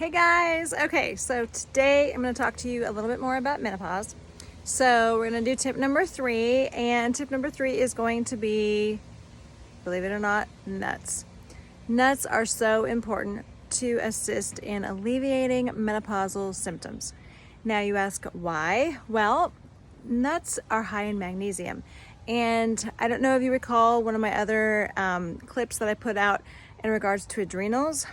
Hey guys, okay, so today I'm going to talk to you a little bit more about menopause. So we're going to do tip number 3, and tip number 3 is going to be, believe it or not, nuts. Nuts are so important to assist in alleviating menopausal symptoms. Now you ask why? Well, nuts are high in magnesium. And I don't know if you recall one of my other clips that I put out in regards to adrenals,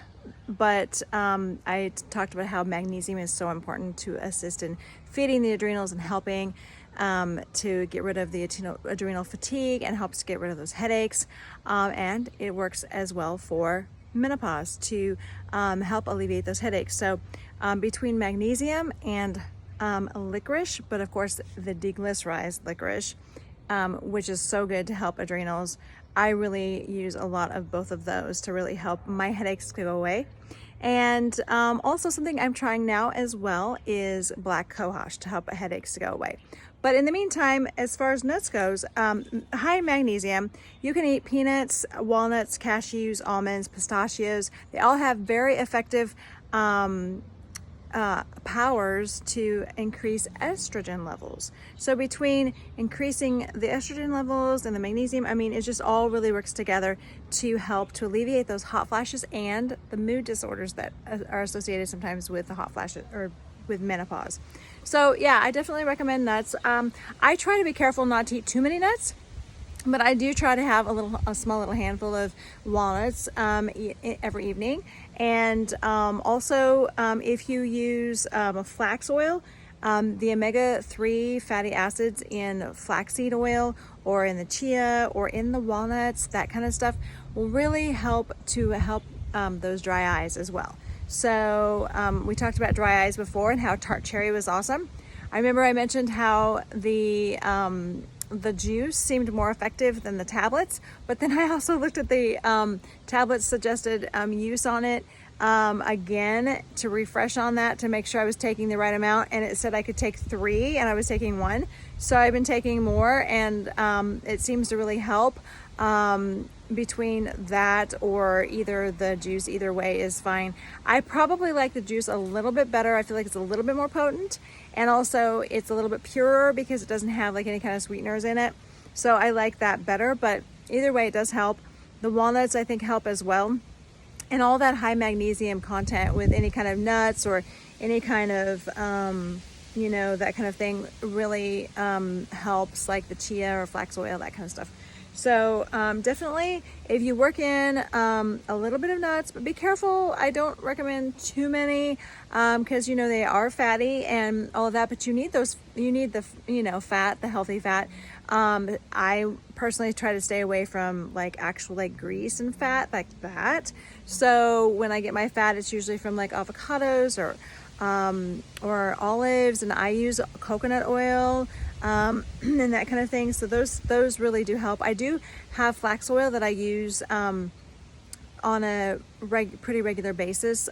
but I talked about how magnesium is so important to assist in feeding the adrenals and helping to get rid of the adrenal fatigue and helps get rid of those headaches. And it works as well for menopause to help alleviate those headaches. So between magnesium and licorice, but of course the deglycerized licorice, which is so good to help adrenals. I really use a lot of both of those to really help my headaches go away. And also something I'm trying now as well is black cohosh to help headaches to go away. But in the meantime, as far as nuts goes, high in magnesium, you can eat peanuts, walnuts, cashews, almonds, pistachios. They all have very effective powers to increase estrogen levels. So between increasing the estrogen levels and the magnesium, I mean, it just all really works together to help to alleviate those hot flashes and the mood disorders that are associated sometimes with the hot flashes or with menopause. So yeah, I definitely recommend nuts. I try to be careful not to eat too many nuts, but I do try to have a small little handful of walnuts every evening. And also, if you use flax oil, the omega-3 fatty acids in flaxseed oil or in the chia or in the walnuts, that kind of stuff will really help those dry eyes as well. So we talked about dry eyes before and how tart cherry was awesome. I remember I mentioned how the juice seemed more effective than the tablets, but then I also looked at the tablets suggested use on it again to refresh on that to make sure I was taking the right amount, and it said I could take 3 and I was taking 1. So I've been taking more, and it seems to really help. Between that or either the juice, either way is fine. I probably like the juice a little bit better. I feel like it's a little bit more potent, and also it's a little bit purer because it doesn't have like any kind of sweeteners in it. So I like that better, but either way it does help. The walnuts I think help as well. And all that high magnesium content with any kind of nuts or any kind of that kind of thing really helps, like the chia or flax oil, that kind of stuff. So definitely, if you work in a little bit of nuts, but be careful. I don't recommend too many because they are fatty and all of that. But you need the fat, the healthy fat. I personally try to stay away from actual grease and fat like that. So when I get my fat, it's usually from avocados or olives, and I use coconut oil. And that kind of thing. So those really do help. I do have flax oil that I use on a pretty regular basis.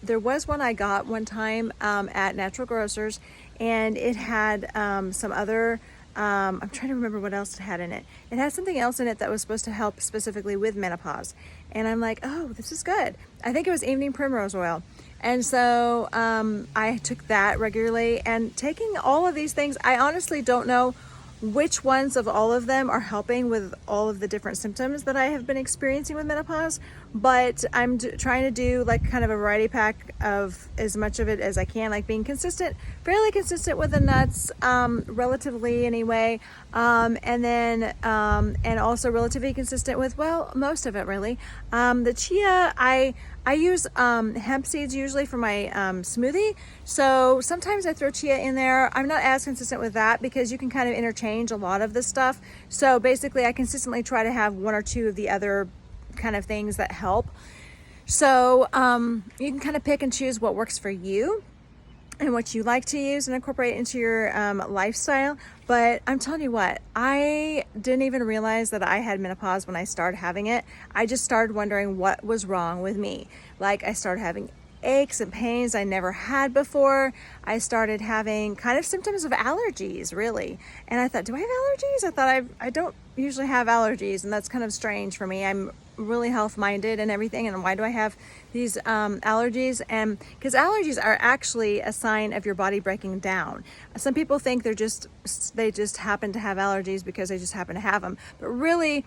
There was one I got one time at Natural Grocers, and it had some other I'm trying to remember what else it had in it. It had something else in it that was supposed to help specifically with menopause. And I'm like, oh, this is good. I think it was evening primrose oil. And so I took that regularly. And taking all of these things, I honestly don't know which ones of all of them are helping with all of the different symptoms that I have been experiencing with menopause, but I'm trying to do kind of a variety pack of as much of it as I can, being fairly consistent with the nuts, relatively anyway, and then and also relatively consistent with, well, most of it really. The chia, I use hemp seeds usually for my smoothie. So sometimes I throw chia in there. I'm not as consistent with that because you can kind of interchange a lot of this stuff. So basically I consistently try to have 1 or 2 of the other kind of things that help. So you can kind of pick and choose what works for you and what you like to use and incorporate into your lifestyle. But I'm telling you what, I didn't even realize that I had menopause when I started having it. I just started wondering what was wrong with me. I started having aches and pains I never had before. I started having kind of symptoms of allergies, really. And I thought, do I have allergies? I thought I don't usually have allergies, and that's kind of strange for me. I'm really health minded and everything, and why do I have these allergies? And because allergies are actually a sign of your body breaking down. Some people think they just happen to have allergies because they just happen to have them, but really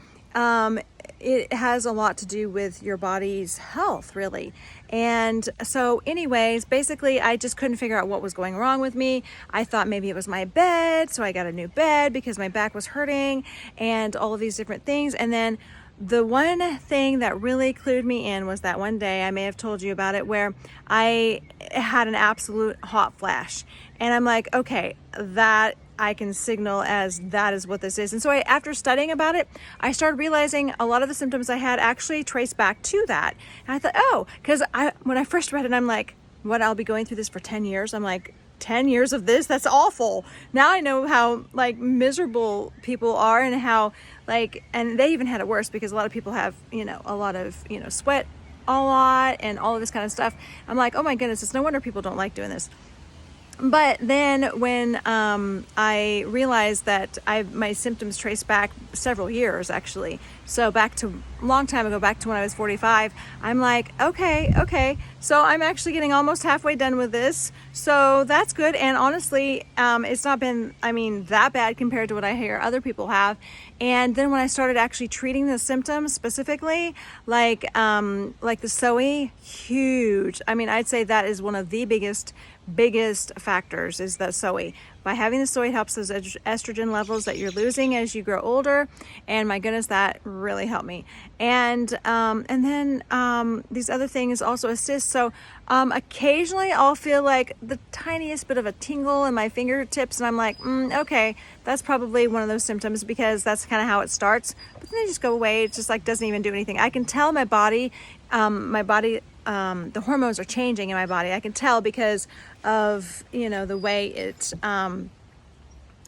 it has a lot to do with your body's health, really. And so anyways, basically I just couldn't figure out what was going wrong with me. I thought maybe it was my bed, so I got a new bed because my back was hurting and all of these different things. And then the one thing that really clued me in was that one day, I may have told you about it, where I had an absolute hot flash. And I'm like, okay, that I can signal as that is what this is. And so after studying about it, I started realizing a lot of the symptoms I had actually trace back to that. And I thought, oh, because when I first read it, I'm like, what, I'll be going through this for 10 years? I'm like, 10 years of this? That's awful. Now I know how like miserable people are, and how and they even had it worse because a lot of people have, a lot of, sweat a lot and all of this kind of stuff. I'm like, oh my goodness, it's no wonder people don't like doing this. But then when I realized that my symptoms trace back several years, actually, so back to a long time ago, back to when I was 45, I'm like, okay, so I'm actually getting almost halfway done with this, so that's good. And honestly, it's not been, that bad compared to what I hear other people have. And then when I started actually treating the symptoms specifically, like the SOE, huge. I'd say that is one of the biggest factors, is the SOE. By having the SOE, helps those estrogen levels that you're losing as you grow older. And my goodness, that really helped me. And then these other things also assist. So occasionally I'll feel like the tiniest bit of a tingle in my fingertips, and I'm like, okay, that's probably one of those symptoms, because that's kind of how it starts. But then they just go away. It just doesn't even do anything. I can tell my body, the hormones are changing in my body. I can tell because of, the way it,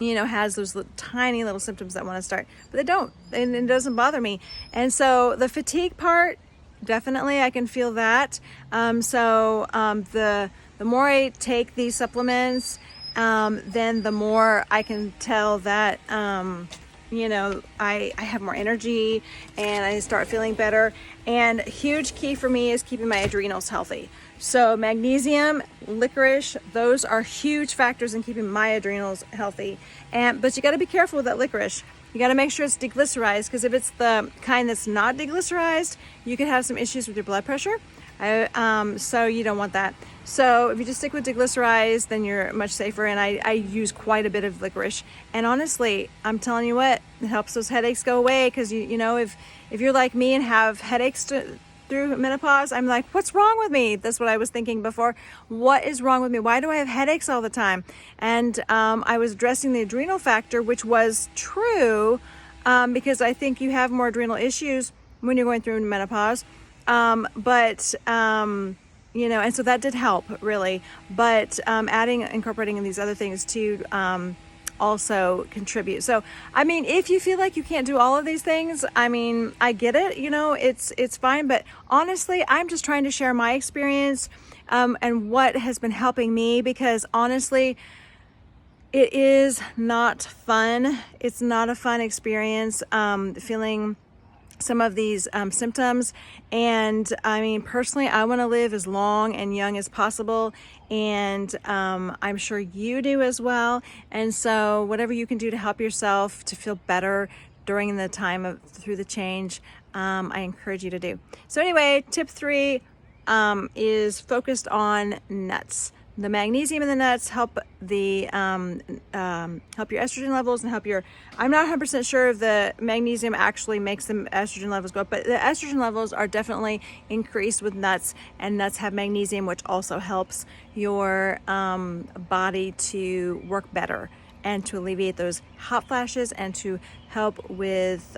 has those tiny little symptoms that want to start, but they don't, and it doesn't bother me. And so the fatigue part, definitely I can feel that. The more I take these supplements, then the more I can tell that, I have more energy and I start feeling better. And a huge key for me is keeping my adrenals healthy. So magnesium, licorice, those are huge factors in keeping my adrenals healthy. But you got to be careful with that licorice. You got to make sure it's deglycerized, because if it's the kind that's not deglycerized, you could have some issues with your blood pressure. So you don't want that. So if you just stick with deglycerized, then you're much safer. And I use quite a bit of licorice. And honestly, I'm telling you what, it helps those headaches go away. Because if you're like me and have headaches through menopause, I'm like, what's wrong with me? That's what I was thinking before. What is wrong with me? Why do I have headaches all the time? And I was addressing the adrenal factor, which was true, because I think you have more adrenal issues when you're going through menopause. And so that did help, really. But incorporating these other things too, also contribute. So, if you feel like you can't do all of these things, I get it, it's fine. But honestly, I'm just trying to share my experience, and what has been helping me, because honestly, it is not fun. It's not a fun experience, feeling some of these symptoms. And personally, I want to live as long and young as possible, and I'm sure you do as well. And so whatever you can do to help yourself to feel better during the time through the change, I encourage you to do. So anyway, tip 3 is focused on nuts. The magnesium in the nuts help help your estrogen levels, and I'm not 100% sure if the magnesium actually makes the estrogen levels go up, but the estrogen levels are definitely increased with nuts, and nuts have magnesium, which also helps your body to work better and to alleviate those hot flashes, and to help with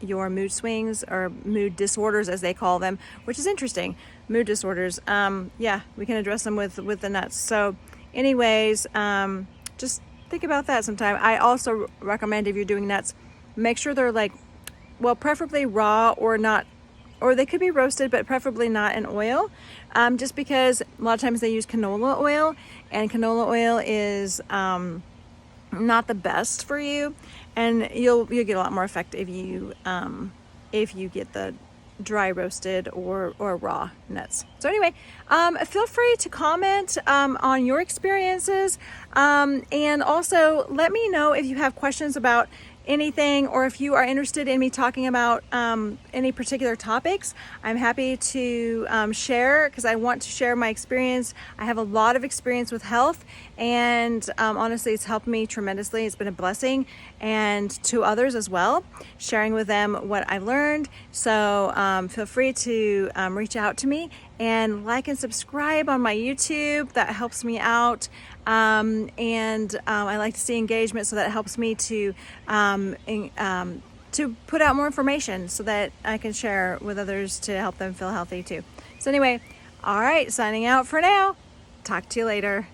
your mood swings, or mood disorders as they call them, which is interesting. Mood disorders, we can address them with the nuts. So anyways, just think about that sometime. I also recommend, if you're doing nuts, make sure they're preferably raw, or not, or they could be roasted, but preferably not in oil, just because a lot of times they use canola oil, and canola oil is not the best for you, and you'll get a lot more effect if if you get the dry roasted or raw nuts. So anyway, feel free to comment on your experiences, and also let me know if you have questions about anything, or if you are interested in me talking about any particular topics. I'm happy to share, because I want to share my experience. I have a lot of experience with health, and honestly, it's helped me tremendously. It's been a blessing, and to others as well, sharing with them what I learned. So feel free to reach out to me, and like and subscribe on my YouTube. That helps me out. I like to see engagement, so that helps me to put out more information so that I can share with others to help them feel healthy too. So anyway, all right, signing out for now. Talk to you later.